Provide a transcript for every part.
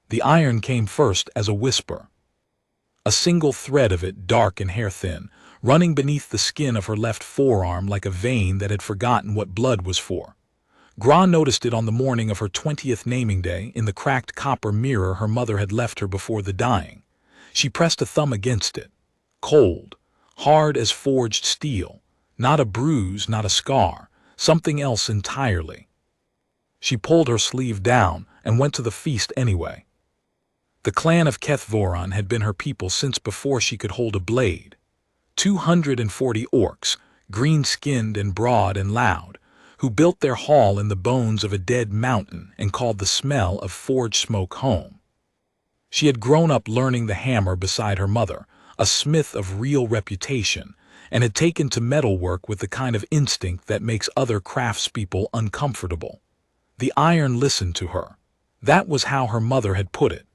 The iron came first as a whisper. A single thread of it, dark and hair-thin, running beneath the skin of her left forearm like a vein that had forgotten what blood was for. Gra noticed it on the morning of her 20th naming day in the cracked copper mirror her mother had left her before the dying. She pressed a thumb against it. Cold, hard as forged steel, not a bruise, not a scar, something else entirely. She pulled her sleeve down and went to the feast anyway. The clan of Kethvoron had been her people since before she could hold a blade. 240 orcs, green-skinned and broad and loud, who built their hall in the bones of a dead mountain and called the smell of forged smoke home. She had grown up learning the hammer beside her mother, a smith of real reputation, and had taken to metalwork with the kind of instinct that makes other craftspeople uncomfortable. The iron listened to her. That was how her mother had put it.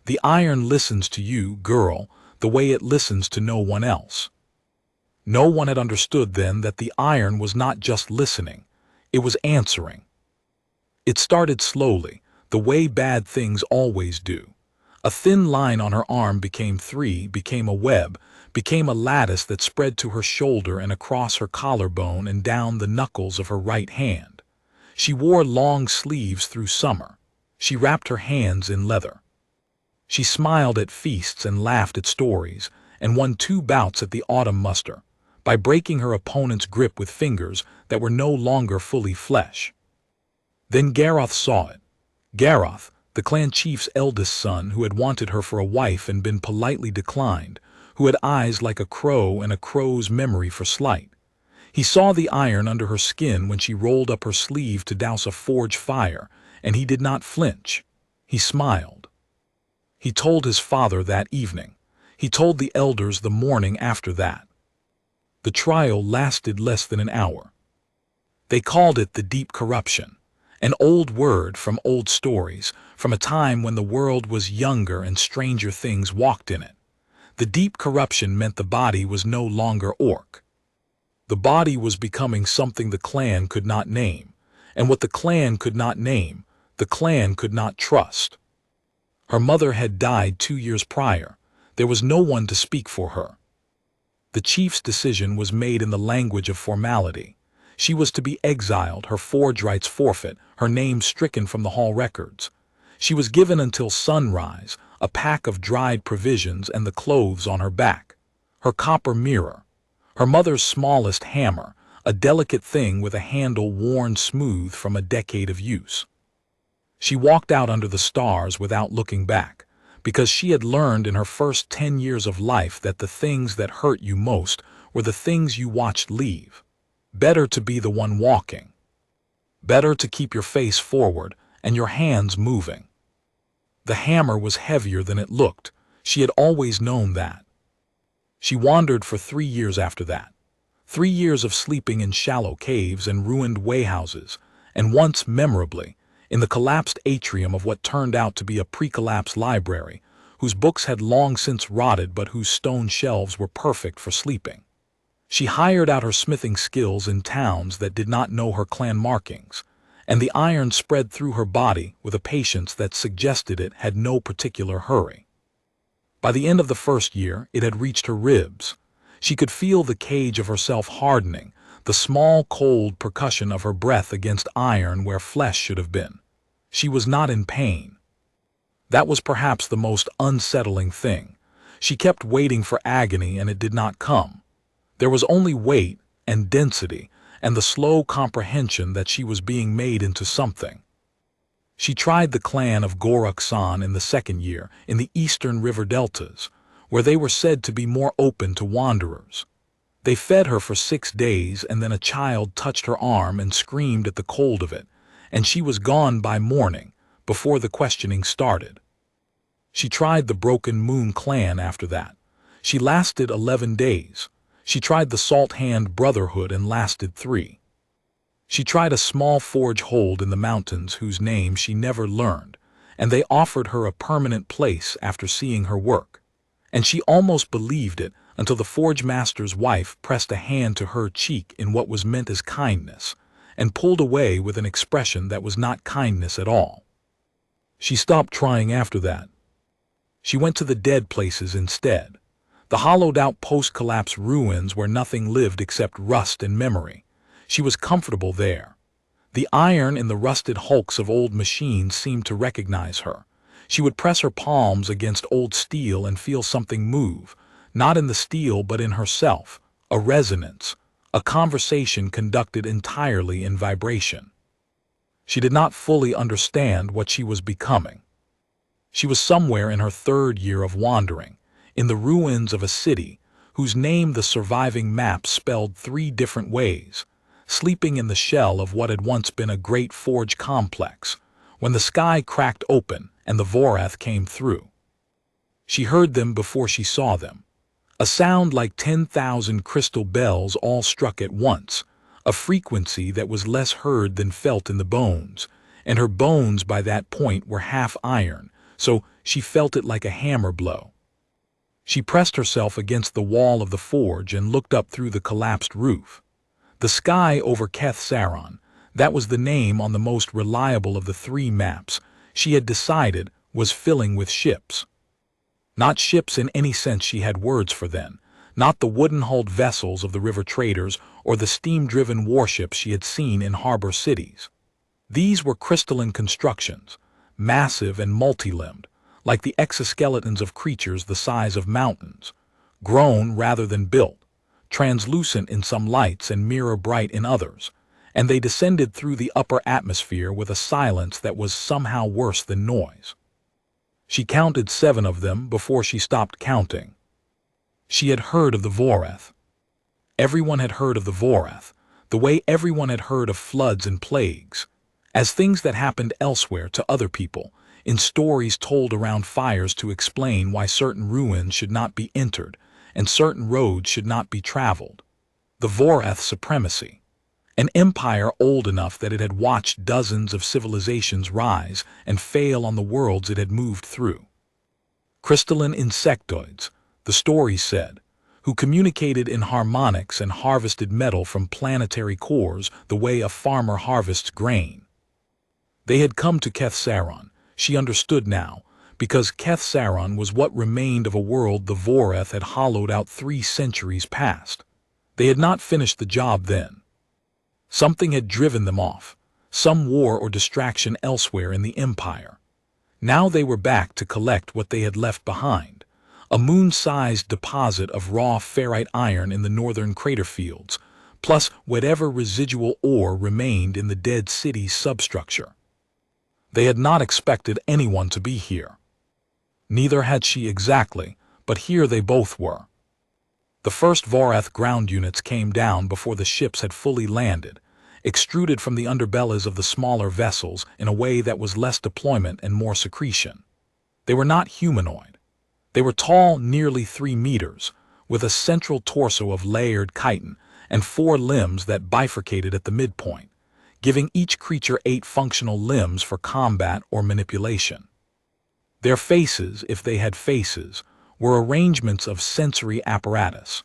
The iron listens to you, girl, the way it listens to no one else. No one had understood then that the iron was not just listening, it was answering. It started slowly, the way bad things always do. A thin line on her arm became three, became a web, became a lattice that spread to her shoulder and across her collarbone and down the knuckles of her right hand. She wore long sleeves through summer. She wrapped her hands in leather. She smiled at feasts and laughed at stories, and won 2 bouts at the autumn muster, by breaking her opponent's grip with fingers that were no longer fully flesh. Then Garroth saw it. Garroth, the clan chief's eldest son, who had wanted her for a wife and been politely declined, who had eyes like a crow and a crow's memory for sleight. He saw the iron under her skin when she rolled up her sleeve to douse a forge fire, and he did not flinch. He smiled. He told his father that evening. He told the elders the morning after that. The trial lasted less than an hour. They called it the deep corruption, an old word from old stories, from a time when the world was younger and stranger things walked in it. The deep corruption meant the body was no longer orc. The body was becoming something the clan could not name, and what the clan could not name, the clan could not trust. Her mother had died 2 years prior. There was no one to speak for her. The chief's decision was made in the language of formality. She was to be exiled, her forge rights forfeit, her name stricken from the hall records. She was given until sunrise, a pack of dried provisions and the clothes on her back. Her copper mirror. Her mother's smallest hammer, a delicate thing with a handle worn smooth from a decade of use. She walked out under the stars without looking back, because she had learned in her first 10 years of life that the things that hurt you most were the things you watched leave. Better to be the one walking. Better to keep your face forward and your hands moving. The hammer was heavier than it looked. She had always known that. She wandered for 3 years after that. 3 years of sleeping in shallow caves and ruined wayhouses, and once, memorably, in the collapsed atrium of what turned out to be a pre-collapse library, whose books had long since rotted but whose stone shelves were perfect for sleeping. She hired out her smithing skills in towns that did not know her clan markings, and the iron spread through her body with a patience that suggested it had no particular hurry. By the end of the first year, it had reached her ribs. She could feel the cage of herself hardening, the small, cold percussion of her breath against iron where flesh should have been. She was not in pain. That was perhaps the most unsettling thing. She kept waiting for agony and it did not come. There was only weight and density and the slow comprehension that she was being made into something. She tried the clan of Goruksan in the second year in the eastern river deltas, where they were said to be more open to wanderers. They fed her for 6 days and then a child touched her arm and screamed at the cold of it, and she was gone by morning, before the questioning started. She tried the Broken Moon clan after that. She lasted 11 days. She tried the Salt Hand Brotherhood and lasted 3. She tried a small forge hold in the mountains whose name she never learned, and they offered her a permanent place after seeing her work. And she almost believed it until the forge master's wife pressed a hand to her cheek in what was meant as kindness, and pulled away with an expression that was not kindness at all. She stopped trying after that. She went to the dead places instead. The hollowed-out post-collapse ruins where nothing lived except rust and memory. She was comfortable there. The iron in the rusted hulks of old machines seemed to recognize her. She would press her palms against old steel and feel something move, not in the steel but in herself, a resonance, a conversation conducted entirely in vibration. She did not fully understand what she was becoming. She was somewhere in her third year of wandering, in the ruins of a city whose name the surviving maps spelled 3 different ways, sleeping in the shell of what had once been a great forge complex, when the sky cracked open and the Vorath came through. She heard them before she saw them. A sound like 10,000 crystal bells all struck at once, a frequency that was less heard than felt in the bones, and her bones by that point were half iron, so she felt it like a hammer blow. She pressed herself against the wall of the forge and looked up through the collapsed roof. The sky over Keth-Saron, that was the name on the most reliable of the 3 maps, she had decided was filling with ships. Not ships in any sense she had words for then, not the wooden-hulled vessels of the river traders or the steam-driven warships she had seen in harbor cities. These were crystalline constructions, massive and multi-limbed, like the exoskeletons of creatures the size of mountains, grown rather than built, translucent in some lights and mirror-bright in others, and they descended through the upper atmosphere with a silence that was somehow worse than noise. She counted 7 of them before she stopped counting. She had heard of the Vorath. Everyone had heard of the Vorath, the way everyone had heard of floods and plagues, as things that happened elsewhere to other people, in stories told around fires to explain why certain ruins should not be entered and certain roads should not be traveled. The Vorath supremacy. An empire old enough that it had watched dozens of civilizations rise and fail on the worlds it had moved through. Crystalline insectoids, the stories said, who communicated in harmonics and harvested metal from planetary cores the way a farmer harvests grain. They had come to Keth-Saron, she understood now, because Keth-Saron was what remained of a world the Vorath had hollowed out 3 centuries past. They had not finished the job then. Something had driven them off, some war or distraction elsewhere in the Empire. Now they were back to collect what they had left behind, a moon-sized deposit of raw ferrite iron in the northern crater fields, plus whatever residual ore remained in the dead city's substructure. They had not expected anyone to be here. Neither had she exactly, but here they both were. The first Vorath ground units came down before the ships had fully landed, extruded from the underbellies of the smaller vessels in a way that was less deployment and more secretion. They were not humanoid. They were tall, nearly 3 meters, with a central torso of layered chitin and 4 limbs that bifurcated at the midpoint, giving each creature 8 functional limbs for combat or manipulation. Their faces, if they had faces, were arrangements of sensory apparatus,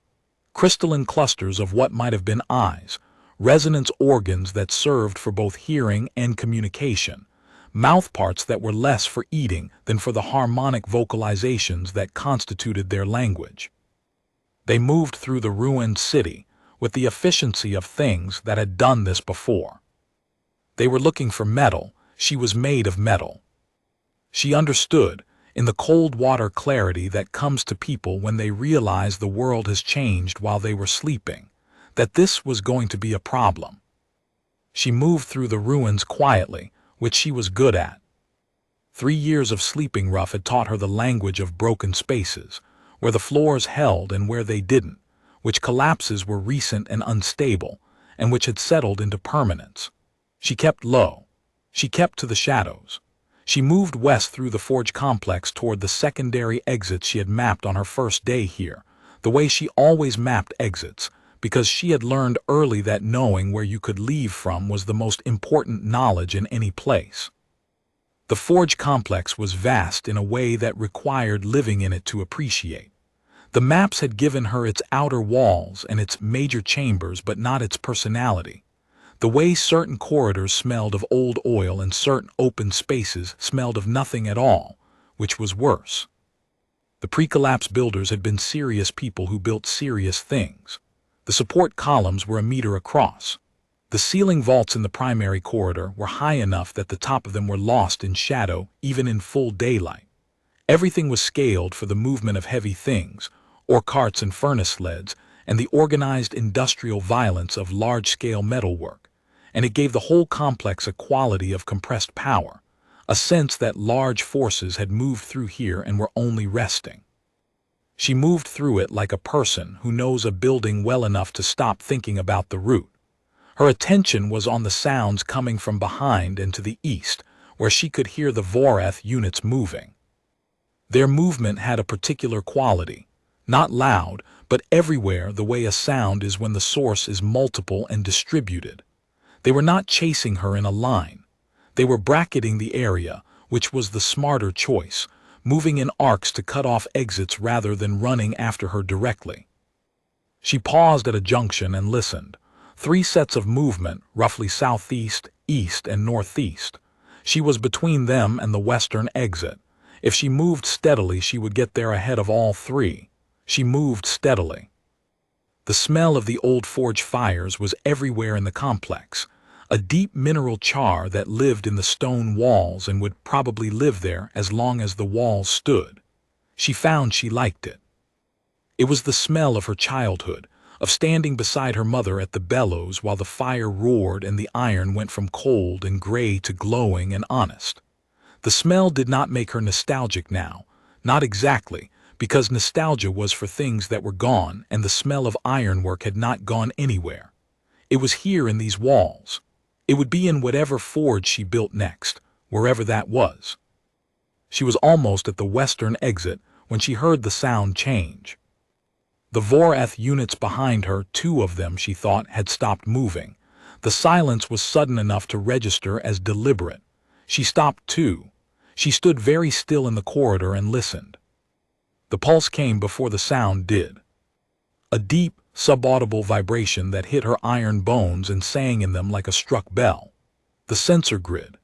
crystalline clusters of what might have been eyes, resonance organs that served for both hearing and communication, mouthparts that were less for eating than for the harmonic vocalizations that constituted their language. They moved through the ruined city with the efficiency of things that had done this before. They were looking for metal. She was made of metal. She understood, in the cold water clarity that comes to people when they realize the world has changed while they were sleeping, that this was going to be a problem. She moved through the ruins quietly, which she was good at. 3 years of sleeping rough had taught her the language of broken spaces, where the floors held and where they didn't, which collapses were recent and unstable, and which had settled into permanence. She kept low. She kept to the shadows. She moved west through the forge complex toward the secondary exits she had mapped on her first day here, the way she always mapped exits, because she had learned early that knowing where you could leave from was the most important knowledge in any place. The forge complex was vast in a way that required living in it to appreciate. The maps had given her its outer walls and its major chambers, but not its personality. The way certain corridors smelled of old oil and certain open spaces smelled of nothing at all, which was worse. The pre-collapse builders had been serious people who built serious things. The support columns were a meter across. The ceiling vaults in the primary corridor were high enough that the top of them were lost in shadow even in full daylight. Everything was scaled for the movement of heavy things, or carts and furnace sleds, and the organized industrial violence of large-scale metalwork, and it gave the whole complex a quality of compressed power, a sense that large forces had moved through here and were only resting. She moved through it like a person who knows a building well enough to stop thinking about the route. Her attention was on the sounds coming from behind and to the east, where she could hear the Vorath units moving. Their movement had a particular quality, not loud, but everywhere the way a sound is when the source is multiple and distributed. They were not chasing her in a line. They were bracketing the area, which was the smarter choice, moving in arcs to cut off exits rather than running after her directly. She paused at a junction and listened. 3 sets of movement, roughly southeast, east, and northeast. She was between them and the western exit. If she moved steadily, she would get there ahead of all 3. She moved steadily. The smell of the old forge fires was everywhere in the complex, a deep mineral char that lived in the stone walls and would probably live there as long as the walls stood. She found she liked it. It was the smell of her childhood, of standing beside her mother at the bellows while the fire roared and the iron went from cold and gray to glowing and honest. The smell did not make her nostalgic now, not exactly, because nostalgia was for things that were gone and the smell of ironwork had not gone anywhere. It was here in these walls. It would be in whatever forge she built next, wherever that was. She was almost at the western exit when she heard the sound change. The Vorath units behind her, 2 of them, she thought, had stopped moving. The silence was sudden enough to register as deliberate. She stopped too. She stood very still in the corridor and listened. The pulse came before the sound did. A deep, subaudible vibration that hit her iron bones and sang in them like a struck bell. The sensor grid.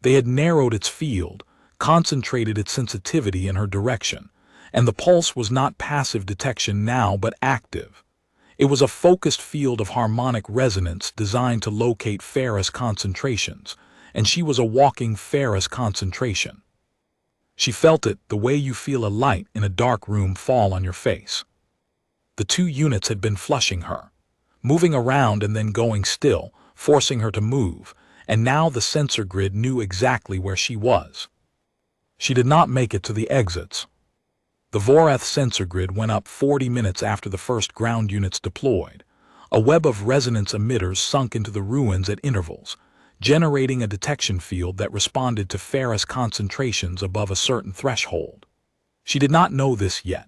They had narrowed its field, concentrated its sensitivity in her direction, and the pulse was not passive detection now but active. It was a focused field of harmonic resonance designed to locate ferrous concentrations, and she was a walking ferrous concentration. She felt it the way you feel a light in a dark room fall on your face. The 2 units had been flushing her, moving around and then going still, forcing her to move, and now the sensor grid knew exactly where she was. She did not make it to the exits. The Vorath sensor grid went up 40 minutes after the first ground units deployed. A web of resonance emitters sunk into the ruins at intervals, generating a detection field that responded to ferrous concentrations above a certain threshold. She did not know this yet.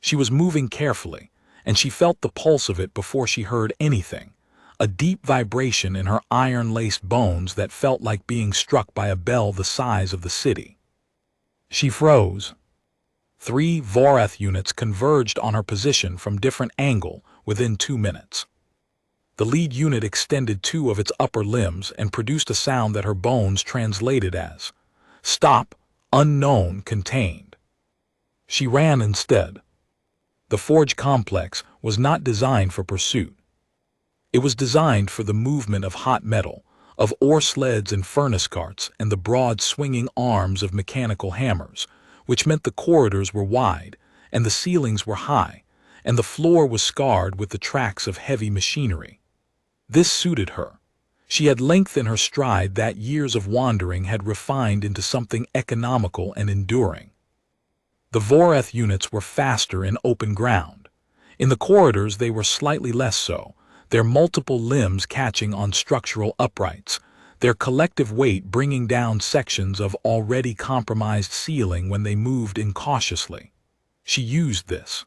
She was moving carefully, and she felt the pulse of it before she heard anything, a deep vibration in her iron-laced bones that felt like being struck by a bell the size of the city. She froze. 3 Vorath units converged on her position from different angle within 2 minutes. The lead unit extended 2 of its upper limbs and produced a sound that her bones translated as, "Stop, unknown, contained." She ran instead. The forge complex was not designed for pursuit. It was designed for the movement of hot metal, of ore sleds and furnace carts and the broad swinging arms of mechanical hammers, which meant the corridors were wide, and the ceilings were high, and the floor was scarred with the tracks of heavy machinery. This suited her. She had length in her stride that years of wandering had refined into something economical and enduring. The Vorath units were faster in open ground. In the corridors they were slightly less so, their multiple limbs catching on structural uprights, their collective weight bringing down sections of already compromised ceiling when they moved incautiously. She used this.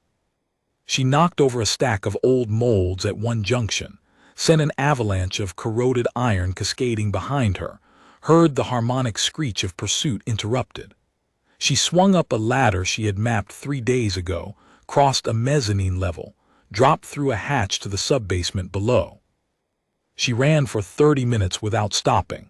She knocked over a stack of old molds at one junction, sent an avalanche of corroded iron cascading behind her, heard the harmonic screech of pursuit interrupted. She swung up a ladder she had mapped 3 days ago, crossed a mezzanine level, dropped through a hatch to the sub-basement below. She ran for 30 minutes without stopping.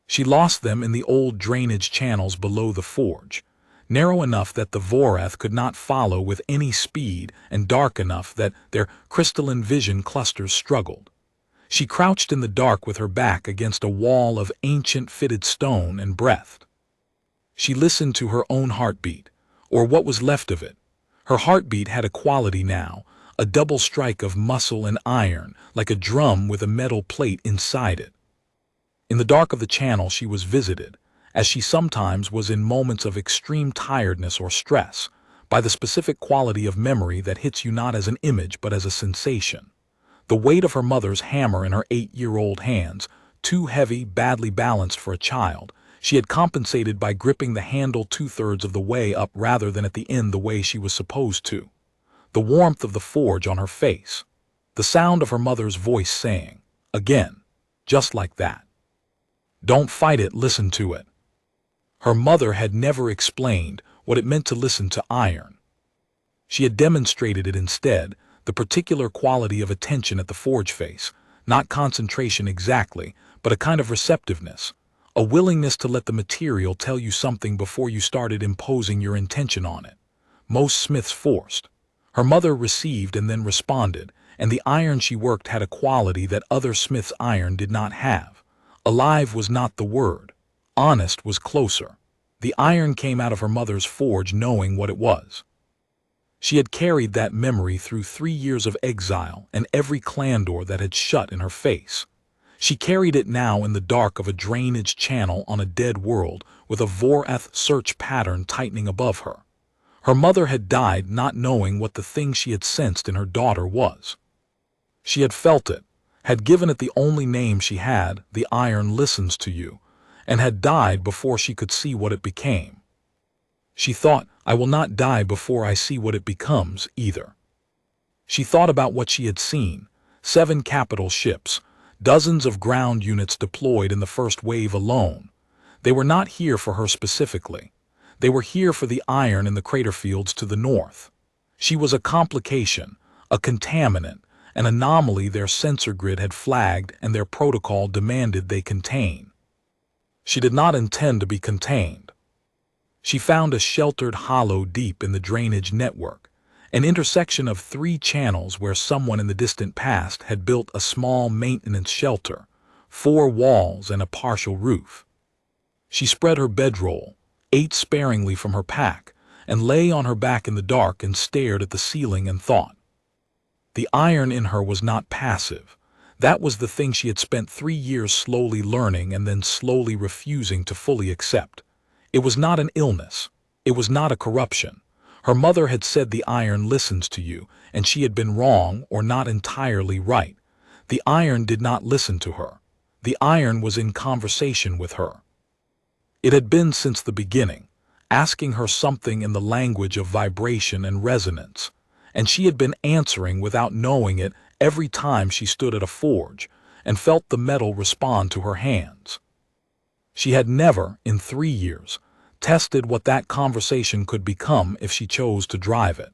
She lost them in the old drainage channels below the forge, narrow enough that the Vorath could not follow with any speed and dark enough that their crystalline vision clusters struggled. She crouched in the dark with her back against a wall of ancient fitted stone and breathed. She listened to her own heartbeat, or what was left of it. Her heartbeat had a quality now, a double strike of muscle and iron, like a drum with a metal plate inside it. In the dark of the channel she was visited, as she sometimes was in moments of extreme tiredness or stress, by the specific quality of memory that hits you not as an image but as a sensation. The weight of her mother's hammer in her 8-year-old hands, too heavy, badly balanced for a child, she had compensated by gripping the handle 2/3 of the way up rather than at the end the way she was supposed to. The warmth of the forge on her face. The sound of her mother's voice saying, again, just like that, "Don't fight it, listen to it." Her mother had never explained what it meant to listen to iron. She had demonstrated it instead, the particular quality of attention at the forge face, not concentration exactly, but a kind of receptiveness, a willingness to let the material tell you something before you started imposing your intention on it. Most smiths forced. Her mother received and then responded, and the iron she worked had a quality that other smiths' iron did not have. Alive was not the word. Honest was closer. The iron came out of her mother's forge knowing what it was. She had carried that memory through 3 years of exile and every clan door that had shut in her face. She carried it now in the dark of a drainage channel on a dead world with a Vorath search pattern tightening above her. Her mother had died not knowing what the thing she had sensed in her daughter was. She had felt it, had given it the only name she had, the iron listens to you, and had died before she could see what it became. She thought, I will not die before I see what it becomes, either. She thought about what she had seen, 7 capital ships, dozens of ground units deployed in the first wave alone. They were not here for her specifically. They were here for the iron in the crater fields to the north. She was a complication, a contaminant, an anomaly their sensor grid had flagged and their protocol demanded they contain. She did not intend to be contained. She found a sheltered hollow deep in the drainage network, an intersection of 3 channels where someone in the distant past had built a small maintenance shelter, 4 walls and a partial roof. She spread her bedroll, ate sparingly from her pack, and lay on her back in the dark and stared at the ceiling and thought. The iron in her was not passive. That was the thing she had spent 3 years slowly learning and then slowly refusing to fully accept. It was not an illness. It was not a corruption. Her mother had said the iron listens to you, and she had been wrong or not entirely right. The iron did not listen to her. The iron was in conversation with her. It had been since the beginning, asking her something in the language of vibration and resonance, and she had been answering without knowing it every time she stood at a forge and felt the metal respond to her hands. She had never, in 3 years, tested what that conversation could become if she chose to drive it.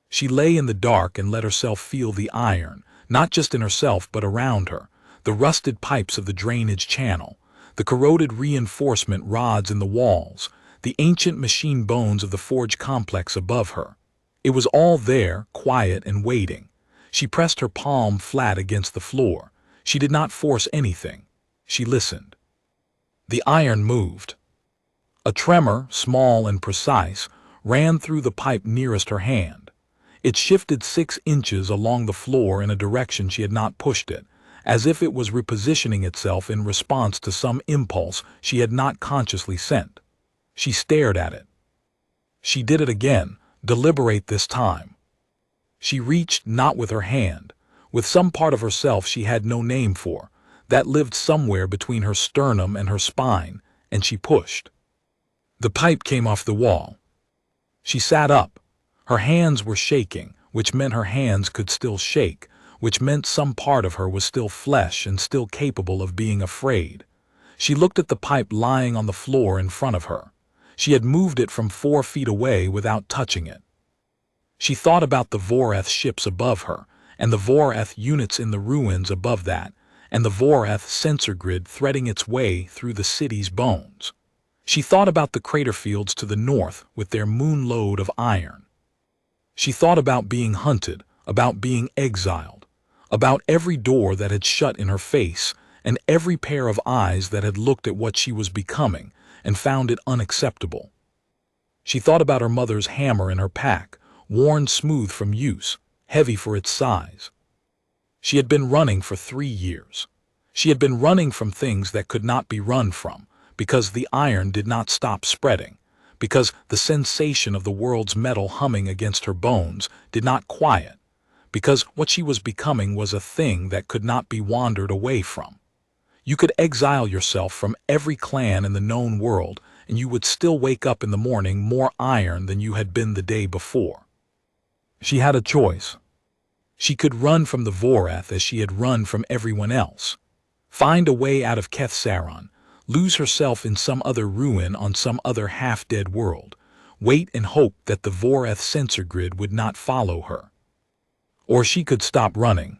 She lay in the dark and let herself feel the iron, not just in herself but around her, the rusted pipes of the drainage channel, the corroded reinforcement rods in the walls, the ancient machine bones of the forge complex above her. It was all there, quiet and waiting. She pressed her palm flat against the floor. She did not force anything. She listened. The iron moved. A tremor, small and precise, ran through the pipe nearest her hand. It shifted 6 inches along the floor in a direction she had not pushed it, as if it was repositioning itself in response to some impulse she had not consciously sent. She stared at it. She did it again, deliberate this time. She reached not with her hand, with some part of herself she had no name for, that lived somewhere between her sternum and her spine, and she pushed. The pipe came off the wall. She sat up. Her hands were shaking, which meant her hands could still shake, which meant some part of her was still flesh and still capable of being afraid. She looked at the pipe lying on the floor in front of her. She had moved it from 4 feet away without touching it. She thought about the Vorath ships above her, and the Voreth units in the ruins above that, and the Voreth sensor grid threading its way through the city's bones. She thought about the crater fields to the north with their moon load of iron. She thought about being hunted, about being exiled, about every door that had shut in her face, and every pair of eyes that had looked at what she was becoming and found it unacceptable. She thought about her mother's hammer in her pack, worn smooth from use, heavy for its size. She had been running for 3 years. She had been running from things that could not be run from, because the iron did not stop spreading, because the sensation of the world's metal humming against her bones did not quiet, because what she was becoming was a thing that could not be wandered away from. You could exile yourself from every clan in the known world, and you would still wake up in the morning more iron than you had been the day before. She had a choice. She could run from the Voreth as she had run from everyone else, find a way out of Kethsaron, lose herself in some other ruin on some other half-dead world, wait and hope that the Voreth sensor grid would not follow her. Or she could stop running.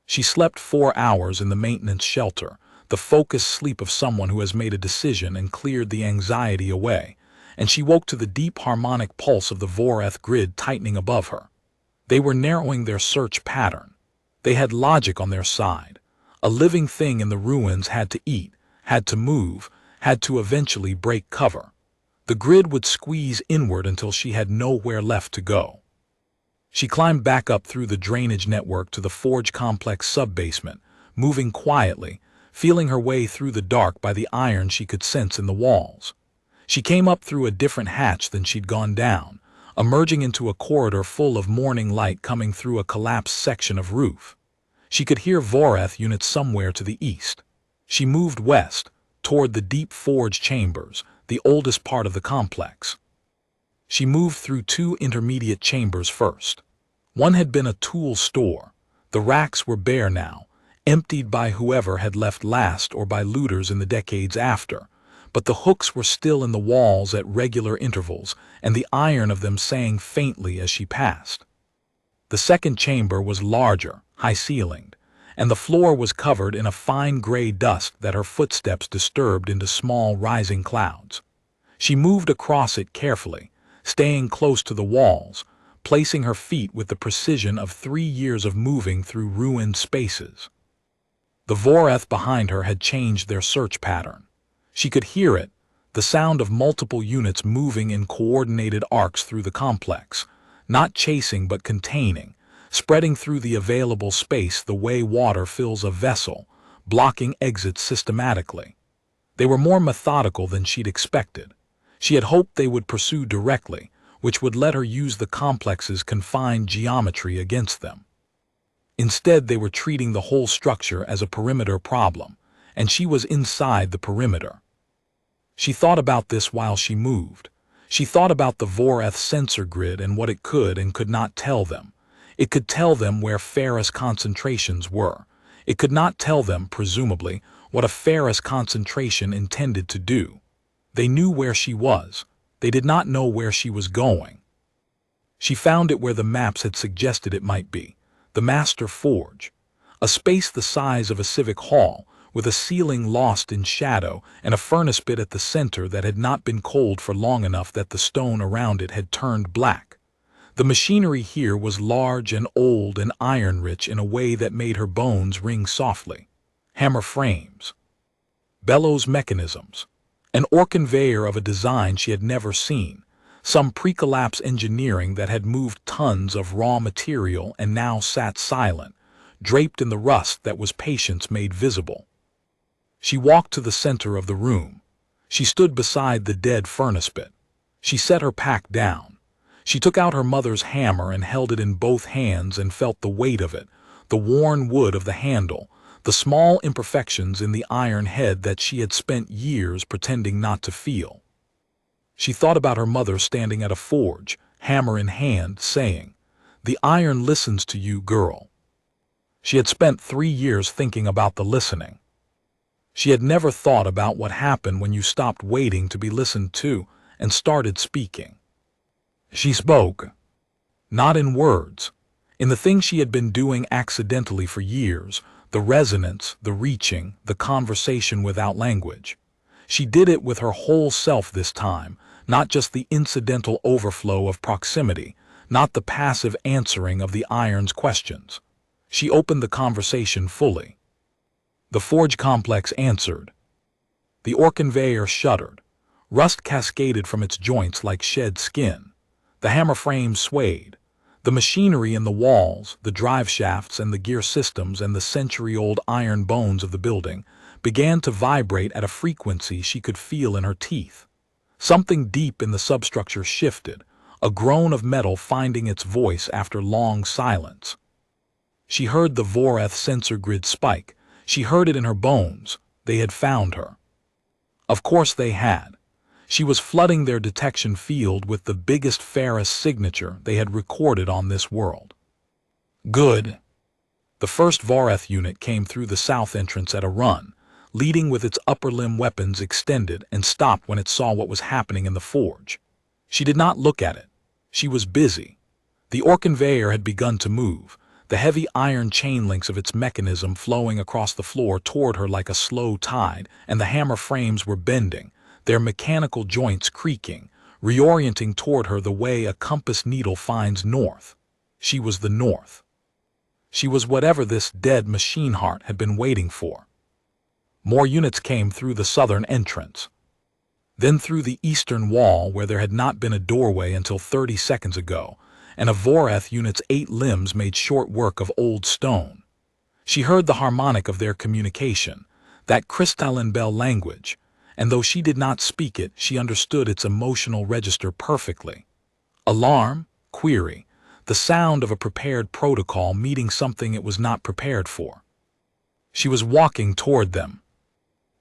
She slept 4 hours in the maintenance shelter, the focused sleep of someone who has made a decision and cleared the anxiety away, and she woke to the deep harmonic pulse of the Voreth grid tightening above her. They were narrowing their search pattern. They had logic on their side. A living thing in the ruins had to eat, had to move, had to eventually break cover. The grid would squeeze inward until she had nowhere left to go. She climbed back up through the drainage network to the Forge Complex sub-basement, moving quietly, feeling her way through the dark by the iron she could sense in the walls. She came up through a different hatch than she'd gone down, emerging into a corridor full of morning light coming through a collapsed section of roof. She could hear Voreth units somewhere to the east. She moved west, toward the deep forge chambers, the oldest part of the complex. She moved through 2 intermediate chambers first. One had been a tool store. The racks were bare now, emptied by whoever had left last or by looters in the decades after, but the hooks were still in the walls at regular intervals, and the iron of them sang faintly as she passed. The second chamber was larger, high-ceilinged, and the floor was covered in a fine gray dust that her footsteps disturbed into small rising clouds. She moved across it carefully, staying close to the walls, placing her feet with the precision of 3 years of moving through ruined spaces. The Voreth behind her had changed their search pattern. She could hear it, the sound of multiple units moving in coordinated arcs through the complex, not chasing but containing, spreading through the available space the way water fills a vessel, blocking exits systematically. They were more methodical than she'd expected. She had hoped they would pursue directly, which would let her use the complex's confined geometry against them. Instead, they were treating the whole structure as a perimeter problem, and she was inside the perimeter. She thought about this while she moved. She thought about the Voreth sensor grid and what it could and could not tell them. It could tell them where ferrous concentrations were. It could not tell them, presumably, what a ferrous concentration intended to do. They knew where she was. They did not know where she was going. She found it where the maps had suggested it might be, the Master Forge, a space the size of a civic hall, with a ceiling lost in shadow and a furnace pit at the center that had not been cold for long enough that the stone around it had turned black. The machinery here was large and old and iron-rich in a way that made her bones ring softly. Hammer frames, bellows mechanisms, an ore conveyor of a design she had never seen, some pre-collapse engineering that had moved tons of raw material and now sat silent, draped in the rust that was patience made visible. She walked to the center of the room. She stood beside the dead furnace pit. She set her pack down. She took out her mother's hammer and held it in both hands and felt the weight of it, the worn wood of the handle, the small imperfections in the iron head that she had spent years pretending not to feel. She thought about her mother standing at a forge, hammer in hand, saying, "The iron listens to you, girl." She had spent 3 years thinking about the listening. She had never thought about what happened when you stopped waiting to be listened to and started speaking. She spoke, not in words, In the thing she had been doing accidentally for years, the resonance, the reaching, the conversation without language. She did it with her whole self this time, not just the incidental overflow of proximity, not the passive answering of the iron's questions. She opened the conversation fully. The forge complex answered. The Orc conveyor shuddered. Rust cascaded from its joints like shed skin. The hammer frame swayed. The machinery in the walls, the drive shafts and the gear systems and the century-old iron bones of the building began to vibrate at a frequency she could feel in her teeth. Something deep in the substructure shifted, a groan of metal finding its voice after long silence. She heard the Voreth sensor grid spike. She heard it in her bones. They had found her. Of course they had. She was flooding their detection field with the biggest Ferris signature they had recorded on this world. Good. The first Voreth unit came through the south entrance at a run, leading with its upper limb weapons extended, and stopped when it saw what was happening in the forge. She did not look at it. She was busy. The Orc conveyor had begun to move, the heavy iron chain links of its mechanism flowing across the floor toward her like a slow tide, and the hammer frames were bending, their mechanical joints creaking, reorienting toward her the way a compass needle finds north. She was the north. She was whatever this dead machine heart had been waiting for. More units came through the southern entrance. Then through the eastern wall where there had not been a doorway until 30 seconds ago, and a Voreth unit's 8 limbs made short work of old stone. She heard the harmonic of their communication, that crystalline bell language, and though she did not speak it, she understood its emotional register perfectly. Alarm, query, the sound of a prepared protocol meeting something it was not prepared for. She was walking toward them.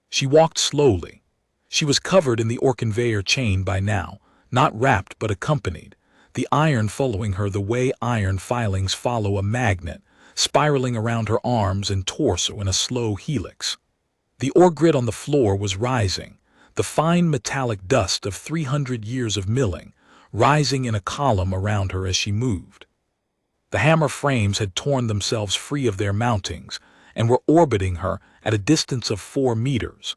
She walked slowly. She was covered in the Orc conveyor chain by now, not wrapped but accompanied, the iron following her the way iron filings follow a magnet, spiraling around her arms and torso in a slow helix. The ore grid on the floor was rising, the fine metallic dust of 300 years of milling, rising in a column around her as she moved. The hammer frames had torn themselves free of their mountings and were orbiting her at a distance of 4 meters,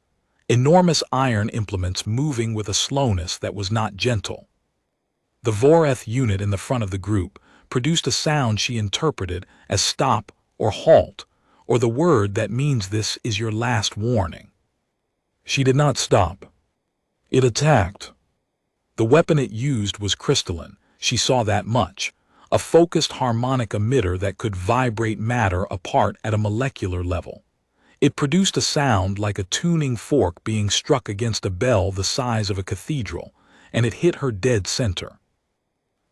enormous iron implements moving with a slowness that was not gentle. The Voreth unit in the front of the group produced a sound she interpreted as stop or halt, or the word that means this is your last warning. She did not stop. It attacked. The weapon it used was crystalline, she saw that much, a focused harmonic emitter that could vibrate matter apart at a molecular level. It produced a sound like a tuning fork being struck against a bell the size of a cathedral, and it hit her dead center.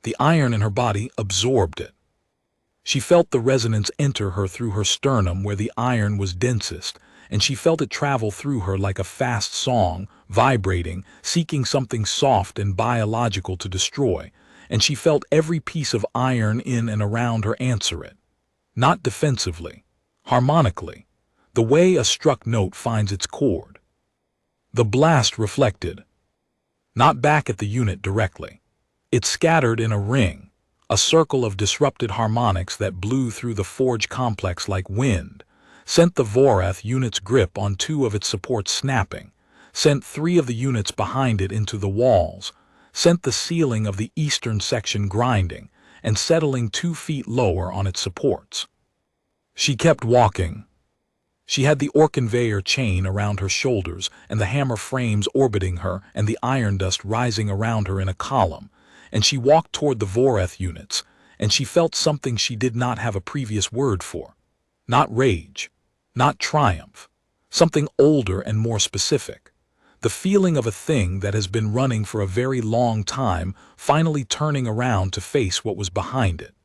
The iron in her body absorbed it. She felt the resonance enter her through her sternum where the iron was densest, and she felt it travel through her like a fast song, vibrating, seeking something soft and biological to destroy, and she felt every piece of iron in and around her answer it. Not defensively, harmonically, the way a struck note finds its chord. The blast reflected. Not back at the unit directly. It scattered in a ring, a circle of disrupted harmonics that blew through the forge complex like wind, sent the Voreth unit's grip on 2 of its supports snapping, sent 3 of the units behind it into the walls, sent the ceiling of the eastern section grinding and settling 2 feet lower on its supports. She kept walking. She had the Orc conveyor chain around her shoulders and the hammer frames orbiting her and the iron dust rising around her in a column, and she walked toward the Voreth units, and she felt something she did not have a previous word for. Not rage, not triumph, something older and more specific. The feeling of a thing that has been running for a very long time, finally turning around to face what was behind it.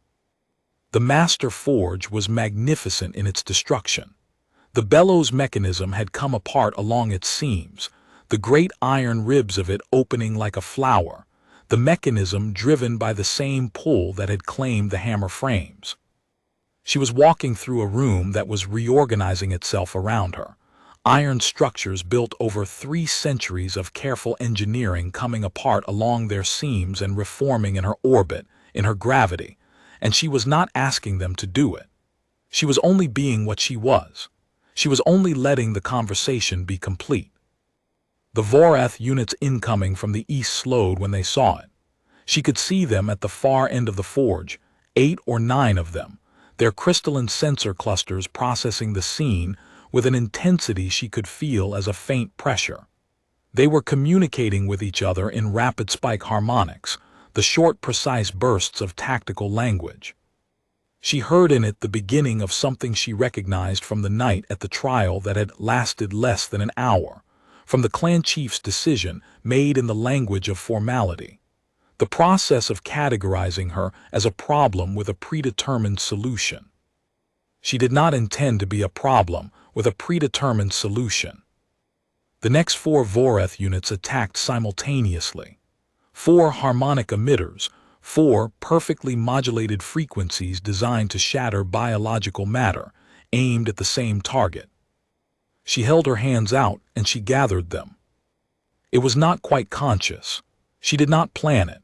The master forge was magnificent in its destruction. The bellows mechanism had come apart along its seams, the great iron ribs of it opening like a flower, the mechanism driven by the same pull that had claimed the hammer frames. She was walking through a room that was reorganizing itself around her, iron structures built over 3 centuries of careful engineering coming apart along their seams and reforming in her orbit, in her gravity, and she was not asking them to do it. She was only being what she was. She was only letting the conversation be complete. The Vorath units incoming from the east slowed when they saw it. She could see them at the far end of the forge, 8 or 9 of them, their crystalline sensor clusters processing the scene with an intensity she could feel as a faint pressure. They were communicating with each other in rapid spike harmonics, the short, precise bursts of tactical language. She heard in it the beginning of something she recognized from the night at the trial that had lasted less than an hour, from the clan chief's decision made in the language of formality. The process of categorizing her as a problem with a predetermined solution. She did not intend to be a problem with a predetermined solution. The next 4 Vorath units attacked simultaneously. 4 harmonic emitters, 4 perfectly modulated frequencies designed to shatter biological matter, aimed at the same target. She held her hands out and she gathered them. It was not quite conscious. She did not plan it.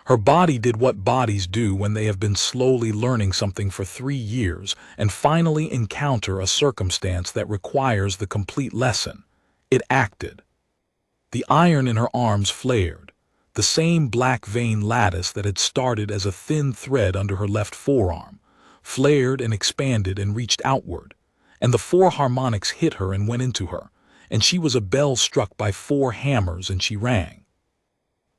Her body did what bodies do when they have been slowly learning something for 3 years and finally encounter a circumstance that requires the complete lesson. It acted. The iron in her arms flared, the same black vein lattice that had started as a thin thread under her left forearm, flared and expanded and reached outward, and the 4 harmonics hit her and went into her, and she was a bell struck by 4 hammers and she rang.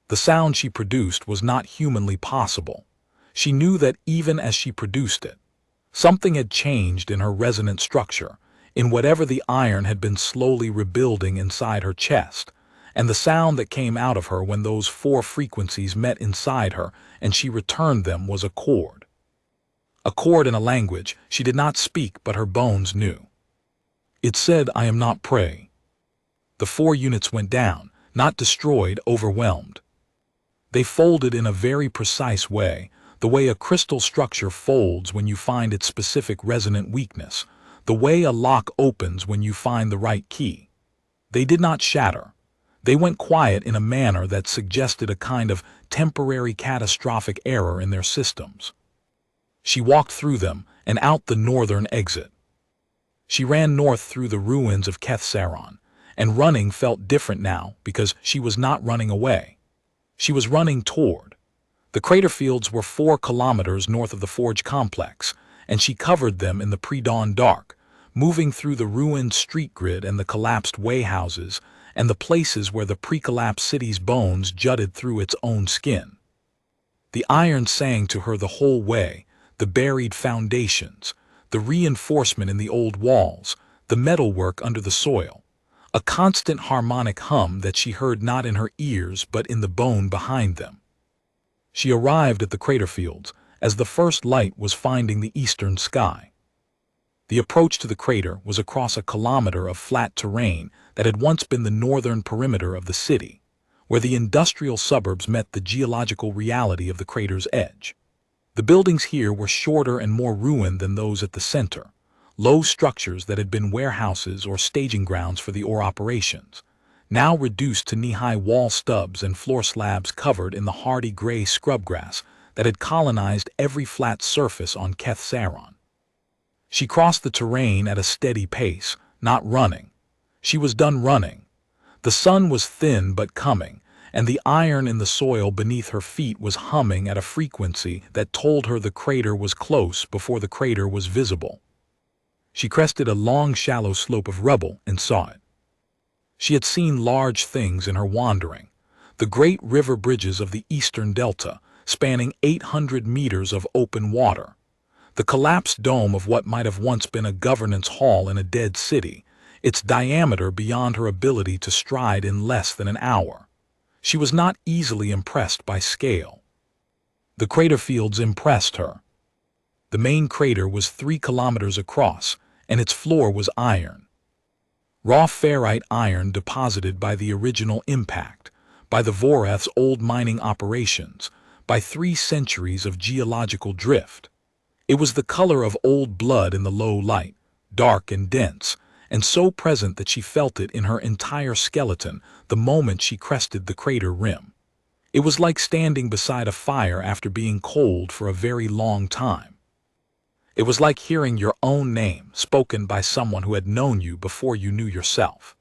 The sound she produced was not humanly possible. She knew that even as she produced it, something had changed in her resonant structure, in whatever the iron had been slowly rebuilding inside her chest, and the sound that came out of her when those 4 frequencies met inside her and she returned them was a chord. A chord in a language she did not speak but her bones knew. It said, "I am not prey." The 4 units went down, not destroyed, overwhelmed. They folded in a very precise way, the way a crystal structure folds when you find its specific resonant weakness, the way a lock opens when you find the right key. They did not shatter. They went quiet in a manner that suggested a kind of temporary catastrophic error in their systems. She walked through them and out the northern exit. She ran north through the ruins of Kethsaron, and running felt different now because she was not running away. She was running toward. The crater fields were 4 kilometers north of the forge complex, and she covered them in the pre-dawn dark, moving through the ruined street grid and the collapsed wayhouses and the places where the pre-collapsed city's bones jutted through its own skin. The iron sang to her the whole way, the buried foundations, the reinforcement in the old walls, the metalwork under the soil. A constant harmonic hum that she heard not in her ears but in the bone behind them. She arrived at the crater fields as the first light was finding the eastern sky. The approach to the crater was across a kilometer of flat terrain that had once been the northern perimeter of the city, where the industrial suburbs met the geological reality of the crater's edge. The buildings here were shorter and more ruined than those at the center. Low structures that had been warehouses or staging grounds for the ore operations, now reduced to knee-high wall stubs and floor slabs covered in the hardy gray scrubgrass that had colonized every flat surface on Kethsaron. She crossed the terrain at a steady pace, not running. She was done running. The sun was thin but coming, and the iron in the soil beneath her feet was humming at a frequency that told her the crater was close before the crater was visible. She crested a long, shallow slope of rubble and saw it. She had seen large things in her wandering, the great river bridges of the eastern delta, spanning 800 meters of open water, the collapsed dome of what might have once been a governance hall in a dead city, its diameter beyond her ability to stride in less than an hour. She was not easily impressed by scale. The crater fields impressed her. The main crater was 3 kilometers across, and its floor was iron. Raw ferrite iron deposited by the original impact, by the Vorath's old mining operations, by 3 centuries of geological drift. It was the color of old blood in the low light, dark and dense, and so present that she felt it in her entire skeleton the moment she crested the crater rim. It was like standing beside a fire after being cold for a very long time. It was like hearing your own name spoken by someone who had known you before you knew yourself.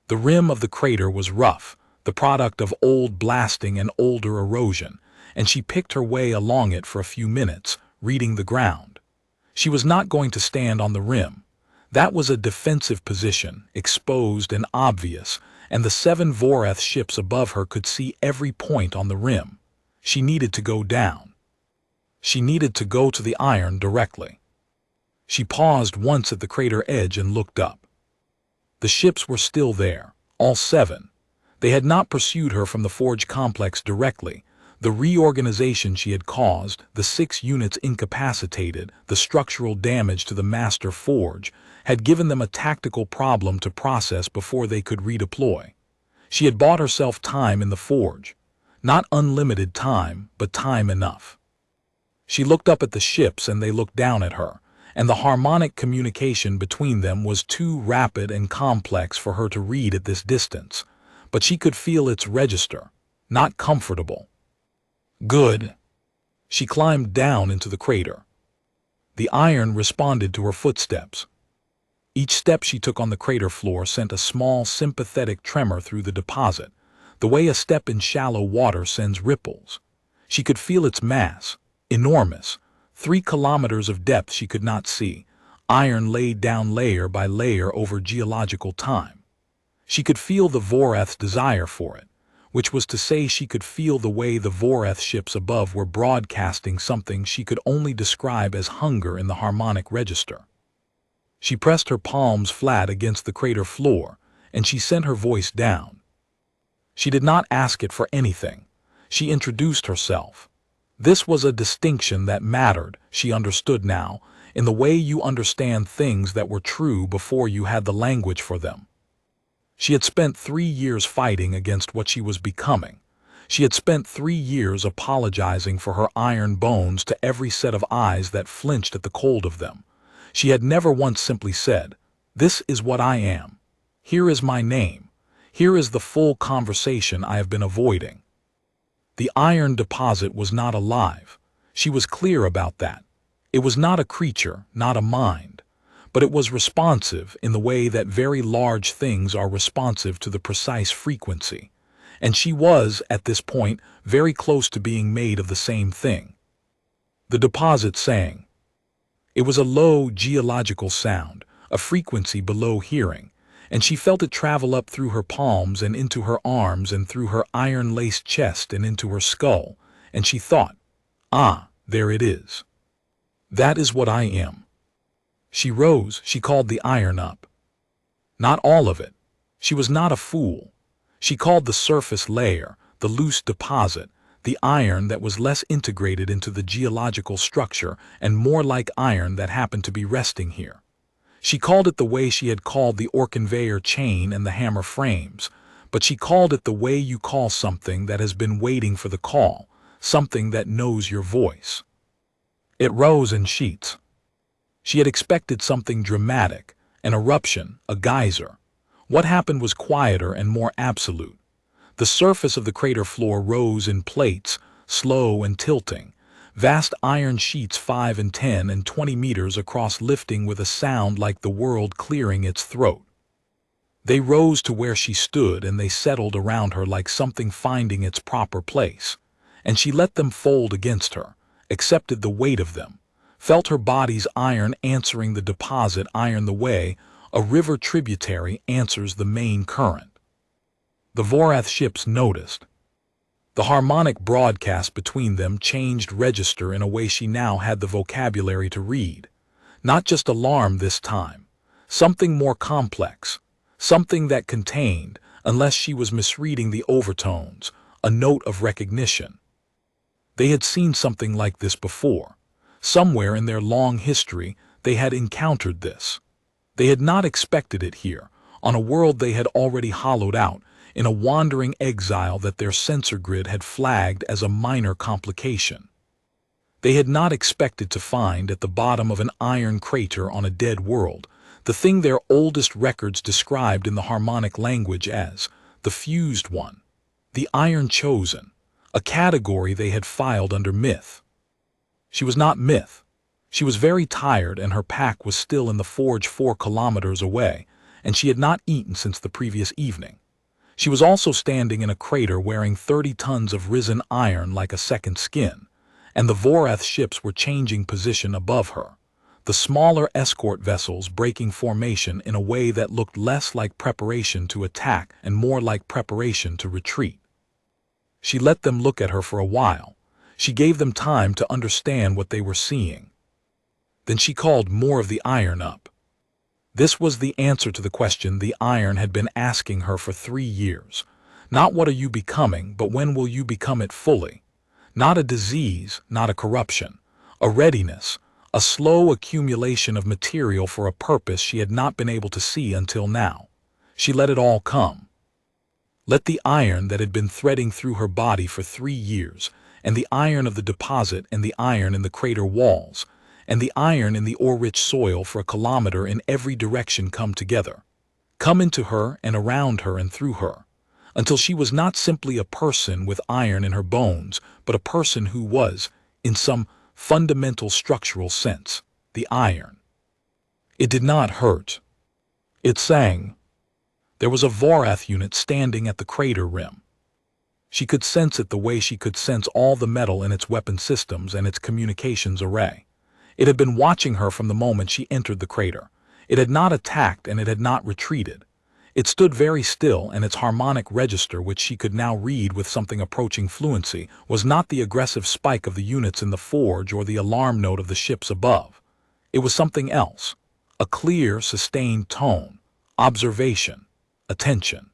The rim of the crater was rough, the product of old blasting and older erosion, and she picked her way along it for a few minutes, reading the ground. She was not going to stand on the rim. That was a defensive position, exposed and obvious, and the 7 Voreth ships above her could see every point on the rim. She needed to go down. She needed to go to the iron directly. She paused once at the crater edge and looked up. The ships were still there, all 7. They had not pursued her from the forge complex directly. The reorganization she had caused, the 6 units incapacitated, the structural damage to the master forge, had given them a tactical problem to process before they could redeploy. She had bought herself time in the forge. Not unlimited time, but time enough. She looked up at the ships and they looked down at her, and the harmonic communication between them was too rapid and complex for her to read at this distance, but she could feel its register, not comfortable. Good. She climbed down into the crater. The iron responded to her footsteps. Each step she took on the crater floor sent a small, sympathetic tremor through the deposit, the way a step in shallow water sends ripples. She could feel its mass, enormous, 3 kilometers of depth she could not see, iron laid down layer by layer over geological time. She could feel the Voreth's desire for it, which was to say she could feel the way the Voreth ships above were broadcasting something she could only describe as hunger in the harmonic register. She pressed her palms flat against the crater floor, and she sent her voice down. She did not ask it for anything. She introduced herself. This was a distinction that mattered, she understood now, in the way you understand things that were true before you had the language for them. She had spent 3 years fighting against what she was becoming. She had spent 3 years apologizing for her iron bones to every set of eyes that flinched at the cold of them. She had never once simply said, "This is what I am. Here is my name. Here is the full conversation I have been avoiding." The iron deposit was not alive. She was clear about that. It was not a creature, not a mind. But it was responsive in the way that very large things are responsive to the precise frequency. And she was, at this point, very close to being made of the same thing. The deposit sang. It was a low geological sound, a frequency below hearing, and she felt it travel up through her palms and into her arms and through her iron-laced chest and into her skull, and she thought, "Ah, there it is. That is what I am." She rose, she called the iron up. Not all of it. She was not a fool. She called the surface layer, the loose deposit, the iron that was less integrated into the geological structure and more like iron that happened to be resting here. She called it the way she had called the Orconveyor chain and the hammer frames, but she called it the way you call something that has been waiting for the call, something that knows your voice. It rose in sheets. She had expected something dramatic, an eruption, a geyser. What happened was quieter and more absolute. The surface of the crater floor rose in plates, slow and tilting, vast iron sheets 5 and 10 and 20 meters across lifting with a sound like the world clearing its throat. They rose to where she stood and they settled around her like something finding its proper place, and she let them fold against her, accepted the weight of them, felt her body's iron answering the deposit iron the way a river tributary answers the main current. The Voreth ships noticed. The harmonic broadcast between them changed register in a way she now had the vocabulary to read. Not just alarm this time. Something more complex. Something that contained, unless she was misreading the overtones, a note of recognition. They had seen something like this before. Somewhere in their long history, they had encountered this. They had not expected it here, on a world they had already hollowed out, in a wandering exile that their sensor grid had flagged as a minor complication. They had not expected to find at the bottom of an iron crater on a dead world the thing their oldest records described in the harmonic language as the fused one, the iron chosen, a category they had filed under myth. She was not myth. She was very tired, and her pack was still in the forge 4 kilometers away, and she had not eaten since the previous evening. She was also standing in a crater wearing 30 tons of risen iron like a second skin, and the Vorath ships were changing position above her, the smaller escort vessels breaking formation in a way that looked less like preparation to attack and more like preparation to retreat. She let them look at her for a while. She gave them time to understand what they were seeing. Then she called more of the iron up. This was the answer to the question the iron had been asking her for 3 years. Not what are you becoming, but when will you become it fully? Not a disease, not a corruption. A readiness, a slow accumulation of material for a purpose she had not been able to see until now. She let it all come. Let the iron that had been threading through her body for 3 years, and the iron of the deposit, and the iron in the crater walls, and the iron in the ore-rich soil for a kilometer in every direction come together, come into her and around her and through her, until she was not simply a person with iron in her bones, but a person who was, in some fundamental structural sense, the iron. It did not hurt. It sang. There was a Vorath unit standing at the crater rim. She could sense it the way she could sense all the metal in its weapon systems and its communications array. It had been watching her from the moment she entered the crater. It had not attacked and it had not retreated. It stood very still, and its harmonic register, which she could now read with something approaching fluency, was not the aggressive spike of the units in the forge or the alarm note of the ships above. It was something else, a clear, sustained tone, observation, attention.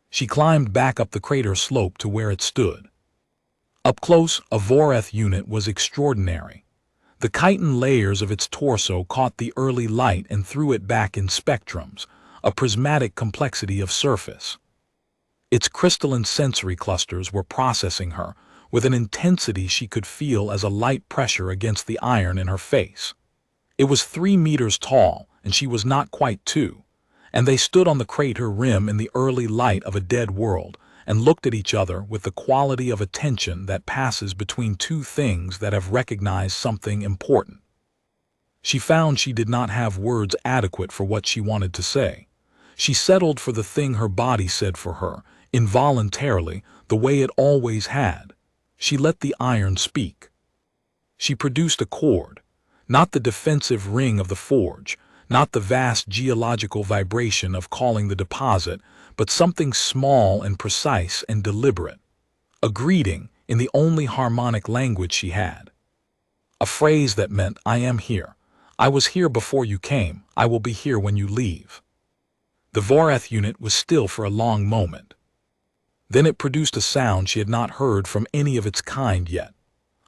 She climbed back up the crater slope to where it stood. Up close, a Vorath unit was extraordinary. The chitin layers of its torso caught the early light and threw it back in spectrums, a prismatic complexity of surface. Its crystalline sensory clusters were processing her with an intensity she could feel as a light pressure against the iron in her face. It was 3 meters tall, and she was not quite 2, and they stood on the crater rim in the early light of a dead world and looked at each other with the quality of attention that passes between two things that have recognized something important. She found she did not have words adequate for what she wanted to say. She settled for the thing her body said for her, involuntarily, the way it always had. She let the iron speak. She produced a chord, not the defensive ring of the forge, not the vast geological vibration of calling the deposit, but something small and precise and deliberate. A greeting in the only harmonic language she had. A phrase that meant, I am here. I was here before you came. I will be here when you leave. The Vorath unit was still for a long moment. Then it produced a sound she had not heard from any of its kind yet.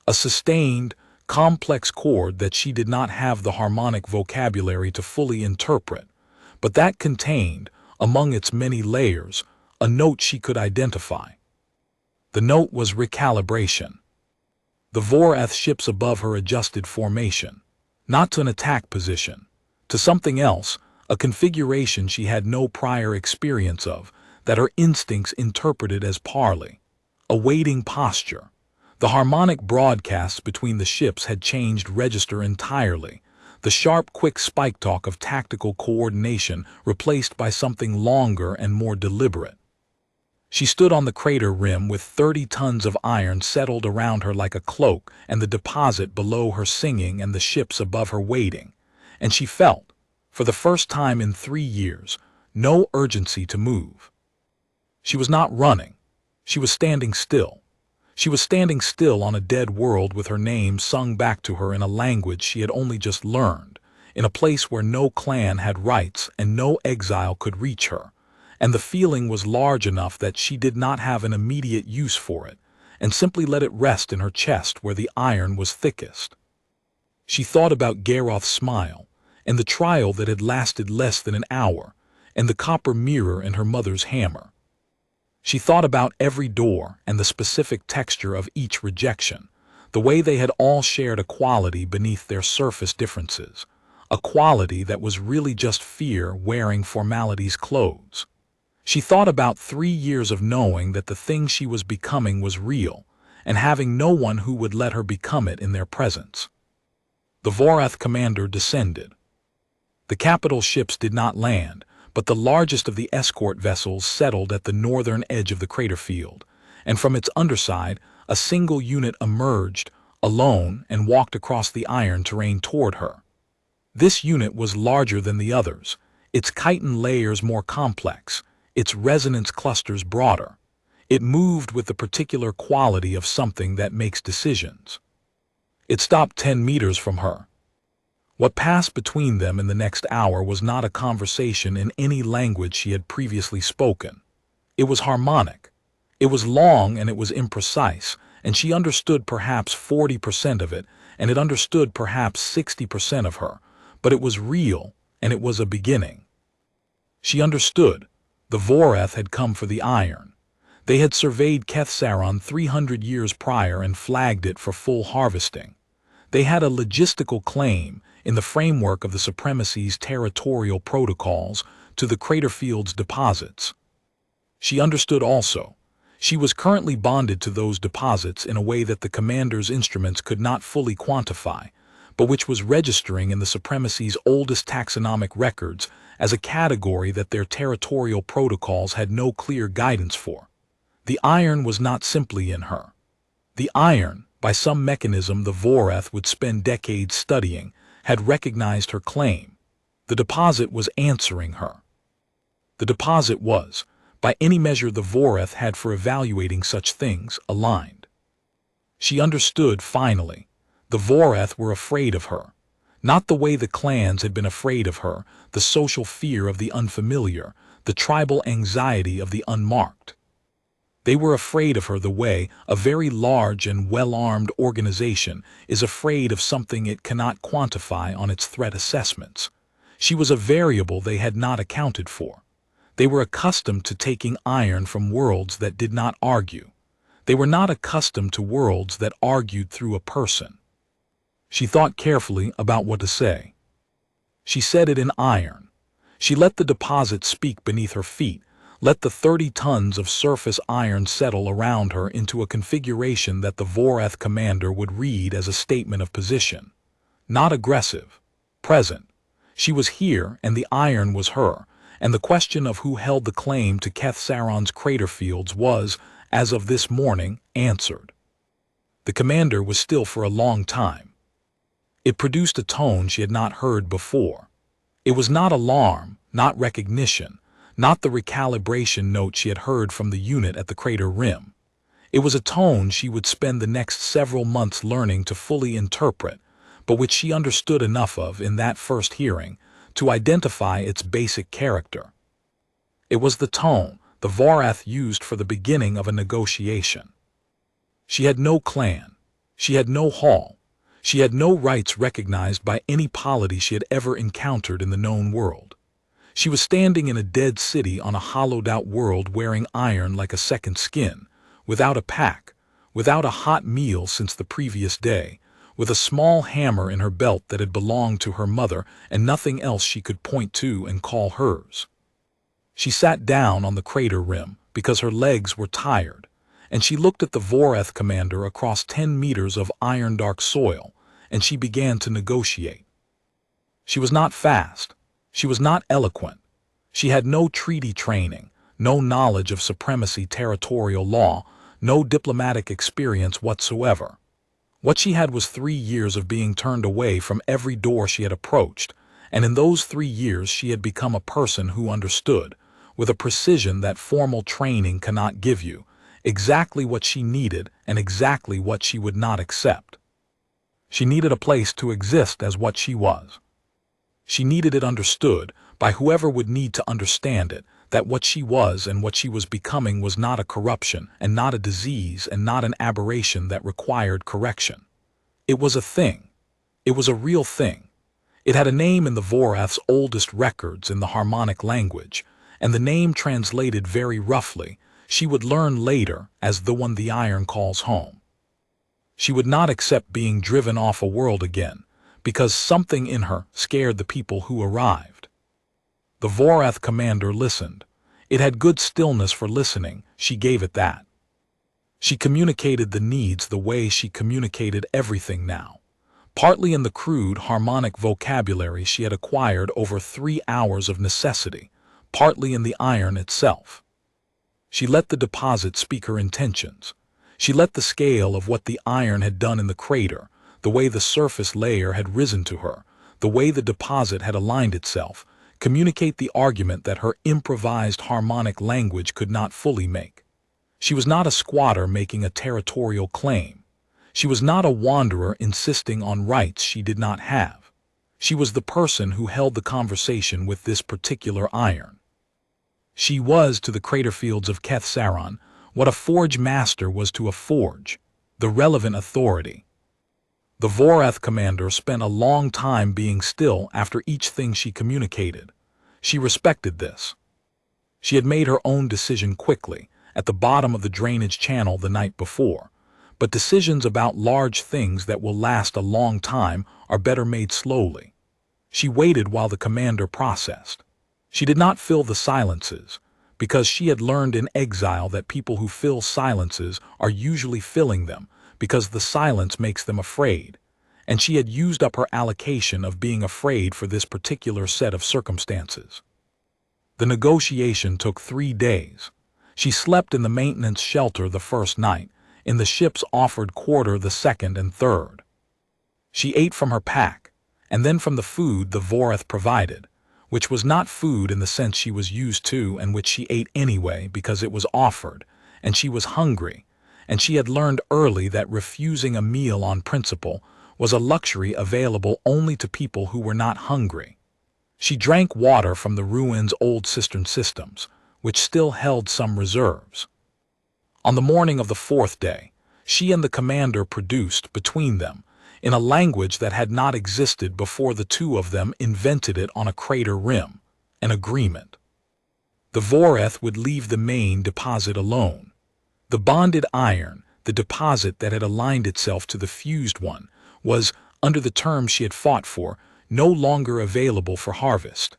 A sustained, complex chord that she did not have the harmonic vocabulary to fully interpret, but that contained, among its many layers, a note she could identify. The note was recalibration. The Vorath ships above her adjusted formation, not to an attack position, to something else, a configuration she had no prior experience of, that her instincts interpreted as parley, a waiting posture. The harmonic broadcasts between the ships had changed register entirely, the sharp, quick spike talk of tactical coordination replaced by something longer and more deliberate. She stood on the crater rim with 30 tons of iron settled around her like a cloak, and the deposit below her singing and the ships above her waiting, and she felt, for the first time in 3 years, no urgency to move. She was not running. She was standing still. She was standing still on a dead world with her name sung back to her in a language she had only just learned, in a place where no clan had rights and no exile could reach her, and the feeling was large enough that she did not have an immediate use for it, and simply let it rest in her chest where the iron was thickest. She thought about Garoth's smile, and the trial that had lasted less than an hour, and the copper mirror in her mother's hammer. She thought about every door and the specific texture of each rejection, the way they had all shared a quality beneath their surface differences, a quality that was really just fear wearing formality's clothes. She thought about 3 years of knowing that the thing she was becoming was real, and having no one who would let her become it in their presence. The Vorath commander descended. The capital ships did not land, but the largest of the escort vessels settled at the northern edge of the crater field, and from its underside, a single unit emerged, alone, and walked across the iron terrain toward her. This unit was larger than the others, its chitin layers more complex, its resonance clusters broader. It moved with the particular quality of something that makes decisions. It stopped 10 meters from her. What passed between them in the next hour was not a conversation in any language she had previously spoken. It was harmonic. It was long and it was imprecise, and she understood perhaps 40% of it, and it understood perhaps 60% of her, but it was real, and it was a beginning. She understood. The Vorath had come for the iron. They had surveyed Kethsaron 300 years prior and flagged it for full harvesting. They had a logistical claim, in the framework of the Supremacy's territorial protocols, to the Craterfield's deposits. She understood also. She was currently bonded to those deposits in a way that the commander's instruments could not fully quantify, but which was registering in the Supremacy's oldest taxonomic records as a category that their territorial protocols had no clear guidance for. The iron was not simply in her. The iron, by some mechanism the Vorath would spend decades studying, had recognized her claim. The deposit was answering her. The deposit was, by any measure the Vorath had for evaluating such things, aligned. She understood finally. The Vorath were afraid of her. Not the way the clans had been afraid of her, the social fear of the unfamiliar, the tribal anxiety of the unmarked. They were afraid of her the way a very large and well-armed organization is afraid of something it cannot quantify on its threat assessments. She was a variable they had not accounted for. They were accustomed to taking iron from worlds that did not argue. They were not accustomed to worlds that argued through a person. She thought carefully about what to say. She said it in iron. She let the deposit speak beneath her feet, let the 30 tons of surface iron settle around her into a configuration that the Vorath commander would read as a statement of position. Not aggressive. Present. She was here and the iron was her, and the question of who held the claim to Kethsaron's crater fields was, as of this morning, answered. The commander was still for a long time. It produced a tone she had not heard before. It was not alarm, not recognition, not the recalibration note she had heard from the unit at the crater rim. It was a tone she would spend the next several months learning to fully interpret, but which she understood enough of in that first hearing to identify its basic character. It was the tone the Vorath used for the beginning of a negotiation. She had no clan. She had no hall. She had no rights recognized by any polity she had ever encountered in the known world. She was standing in a dead city on a hollowed-out world wearing iron like a second skin, without a pack, without a hot meal since the previous day, with a small hammer in her belt that had belonged to her mother and nothing else she could point to and call hers. She sat down on the crater rim because her legs were tired, and she looked at the Vorath commander across 10 meters of iron-dark soil, and she began to negotiate. She was not fast. She was not eloquent. She had no treaty training, no knowledge of supremacy territorial law, no diplomatic experience whatsoever. What she had was 3 years of being turned away from every door she had approached, and in those 3 years she had become a person who understood, with a precision that formal training cannot give you, exactly what she needed and exactly what she would not accept. She needed a place to exist as what she was. She needed it understood by whoever would need to understand it, that what she was and what she was becoming was not a corruption and not a disease and not an aberration that required correction. It was a thing. It was a real thing. It had a name in the Vorath's oldest records in the harmonic language, and the name translated very roughly, she would learn later as the one the iron calls home. She would not accept being driven off a world again, because something in her scared the people who arrived. The Vorath commander listened. It had good stillness for listening, she gave it that. She communicated the needs the way she communicated everything now, partly in the crude, harmonic vocabulary she had acquired over 3 hours of necessity, partly in the iron itself. She let the deposit speak her intentions. She let the scale of what the iron had done in the crater, the way the surface layer had risen to her, the way the deposit had aligned itself, communicate the argument that her improvised harmonic language could not fully make. She was not a squatter making a territorial claim. She was not a wanderer insisting on rights she did not have. She was the person who held the conversation with this particular iron. She was to the crater fields of Keth-Saron what a forge master was to a forge, the relevant authority. The Vorath commander spent a long time being still after each thing she communicated. She respected this. She had made her own decision quickly, at the bottom of the drainage channel the night before, but decisions about large things that will last a long time are better made slowly. She waited while the commander processed. She did not fill the silences, because she had learned in exile that people who fill silences are usually filling them because the silence makes them afraid, and she had used up her allocation of being afraid for this particular set of circumstances. The negotiation took 3 days. She slept in the maintenance shelter the first night, in the ship's offered quarter the second and third. She ate from her pack, and then from the food the Vorath provided, which was not food in the sense she was used to and which she ate anyway because it was offered, and she was hungry, and she had learned early that refusing a meal on principle was a luxury available only to people who were not hungry. She drank water from the ruins' old cistern systems, which still held some reserves. On the morning of the 4th day, she and the commander produced, between them, in a language that had not existed before the two of them invented it on a crater rim, an agreement. The Vorath would leave the main deposit alone. The bonded iron, the deposit that had aligned itself to the fused one, was, under the terms she had fought for, no longer available for harvest.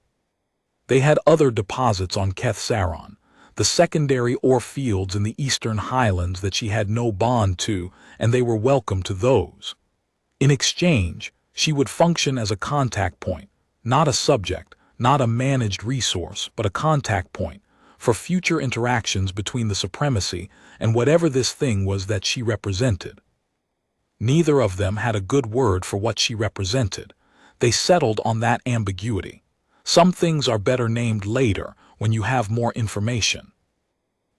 They had other deposits on Keth-Saron, the secondary ore fields in the eastern highlands that she had no bond to, and they were welcome to those. In exchange, she would function as a contact point, not a subject, not a managed resource, but a contact point, for future interactions between the supremacy and whatever this thing was that she represented. Neither of them had a good word for what she represented. They settled on that ambiguity. Some things are better named later when you have more information.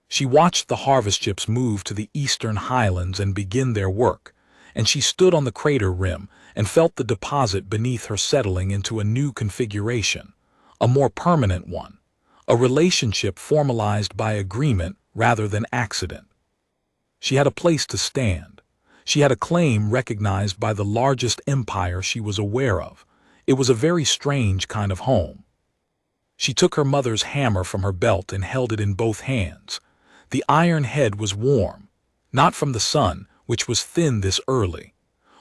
She watched the harvest ships move to the eastern highlands and begin their work, and she stood on the crater rim and felt the deposit beneath her settling into a new configuration, a more permanent one, a relationship formalized by agreement rather than accident. She had a place to stand. She had a claim recognized by the largest empire she was aware of. It was a very strange kind of home. She took her mother's hammer from her belt and held it in both hands. The iron head was warm, not from the sun, which was thin this early.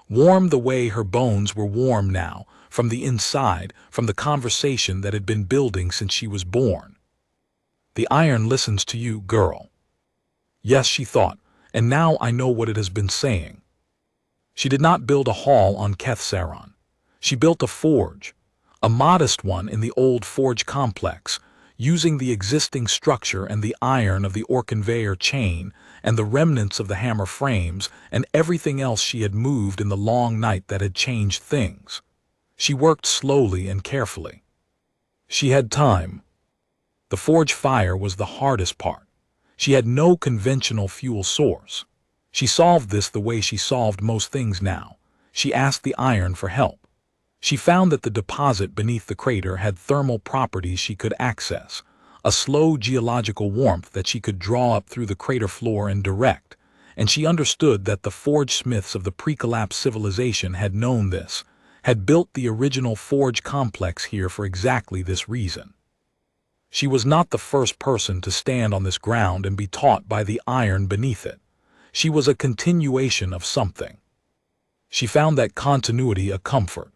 Warm the way her bones were warm now, from the inside, from the conversation that had been building since she was born. The iron listens to you, girl. Yes, she thought, and now I know what it has been saying. She did not build a hall on Keth-Saron. She built a forge, a modest one in the old forge complex, using the existing structure and the iron of the Orc chain and the remnants of the hammer frames and everything else she had moved in the long night that had changed things. She worked slowly and carefully. She had time. The forge fire was the hardest part. She had no conventional fuel source. She solved this the way she solved most things now. She asked the iron for help. She found that the deposit beneath the crater had thermal properties she could access, a slow geological warmth that she could draw up through the crater floor and direct, and she understood that the forge smiths of the pre-collapse civilization had known this, had built the original forge complex here for exactly this reason. She was not the first person to stand on this ground and be taught by the iron beneath it. She was a continuation of something. She found that continuity a comfort.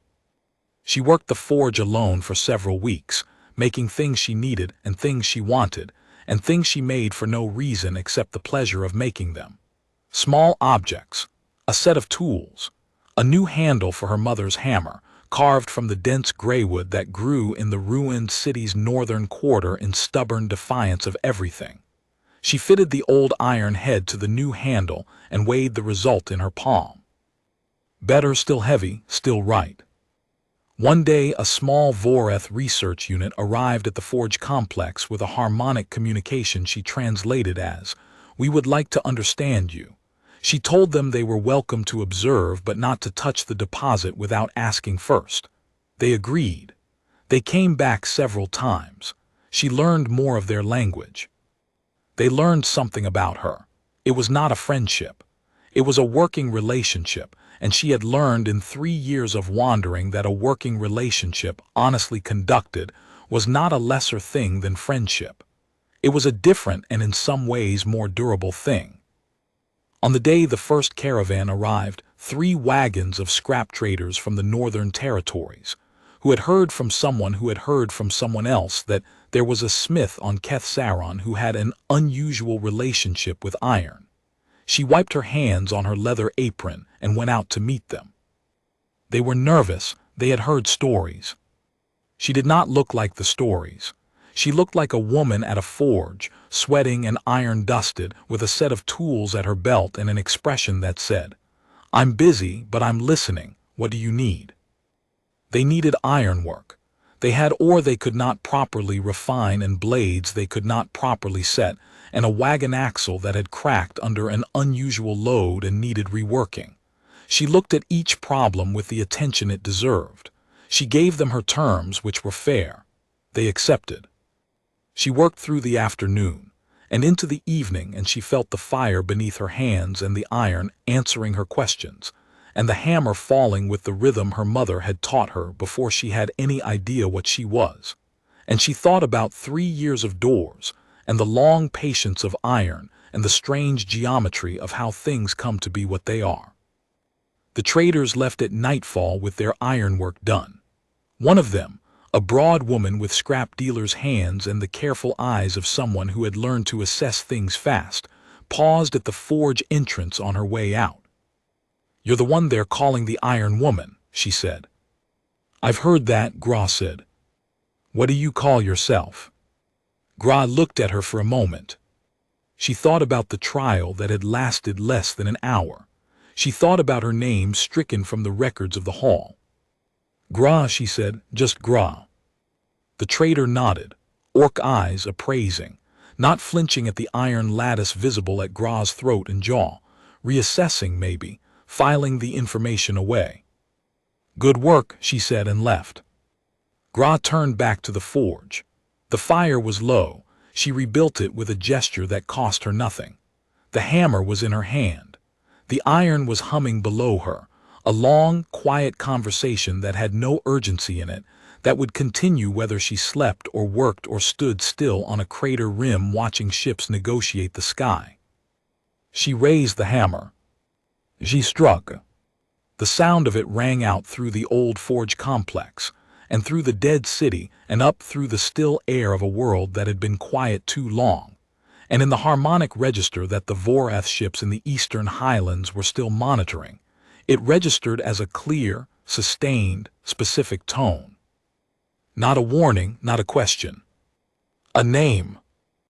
She worked the forge alone for several weeks, making things she needed and things she wanted, and things she made for no reason except the pleasure of making them. Small objects, a set of tools, a new handle for her mother's hammer, carved from the dense gray wood that grew in the ruined city's northern quarter in stubborn defiance of everything. She fitted the old iron head to the new handle and weighed the result in her palm. Better, still heavy, still right. One day, a small Voreth research unit arrived at the forge complex with a harmonic communication she translated as, "We would like to understand you." She told them they were welcome to observe but not to touch the deposit without asking first. They agreed. They came back several times. She learned more of their language. They learned something about her. It was not a friendship. It was a working relationship, and she had learned in 3 years of wandering that a working relationship, honestly conducted, was not a lesser thing than friendship. It was a different and in some ways more durable thing. On the day the first caravan arrived, 3 wagons of scrap traders from the northern territories, who had heard from someone who had heard from someone else that there was a smith on Keth-Saron who had an unusual relationship with iron. She wiped her hands on her leather apron and went out to meet them. They were nervous. They had heard stories. She did not look like the stories. She looked like a woman at a forge, sweating and iron-dusted, with a set of tools at her belt and an expression that said, "I'm busy, but I'm listening. What do you need?" They needed ironwork. They had ore they could not properly refine and blades they could not properly set, and a wagon axle that had cracked under an unusual load and needed reworking. She looked at each problem with the attention it deserved. She gave them her terms, which were fair. They accepted. She worked through the afternoon and into the evening, and she felt the fire beneath her hands and the iron answering her questions, and the hammer falling with the rhythm her mother had taught her before she had any idea what she was. And she thought about 3 years of doors, and the long patience of iron, and the strange geometry of how things come to be what they are. The traders left at nightfall with their ironwork done. One of them, a broad woman with scrap dealer's hands and the careful eyes of someone who had learned to assess things fast, paused at the forge entrance on her way out. "You're the one they're calling the Iron Woman," she said. "I've heard that," Gra said. "What do you call yourself?" Gra looked at her for a moment. She thought about the trial that had lasted less than an hour. She thought about her name stricken from the records of the hall. "Gra," she said, "just Gra." The trader nodded, orc eyes appraising, not flinching at the iron lattice visible at Gra's throat and jaw, reassessing maybe, filing the information away. "Good work," she said and left. Gra turned back to the forge. The fire was low. She rebuilt it with a gesture that cost her nothing. The hammer was in her hand. The iron was humming below her, a long, quiet conversation that had no urgency in it, that would continue whether she slept or worked or stood still on a crater rim watching ships negotiate the sky. She raised the hammer. She struck. The sound of it rang out through the old forge complex, and through the dead city, and up through the still air of a world that had been quiet too long, and in the harmonic register that the Voreth ships in the eastern highlands were still monitoring. It registered as a clear, sustained, specific tone. Not a warning, not a question. A name.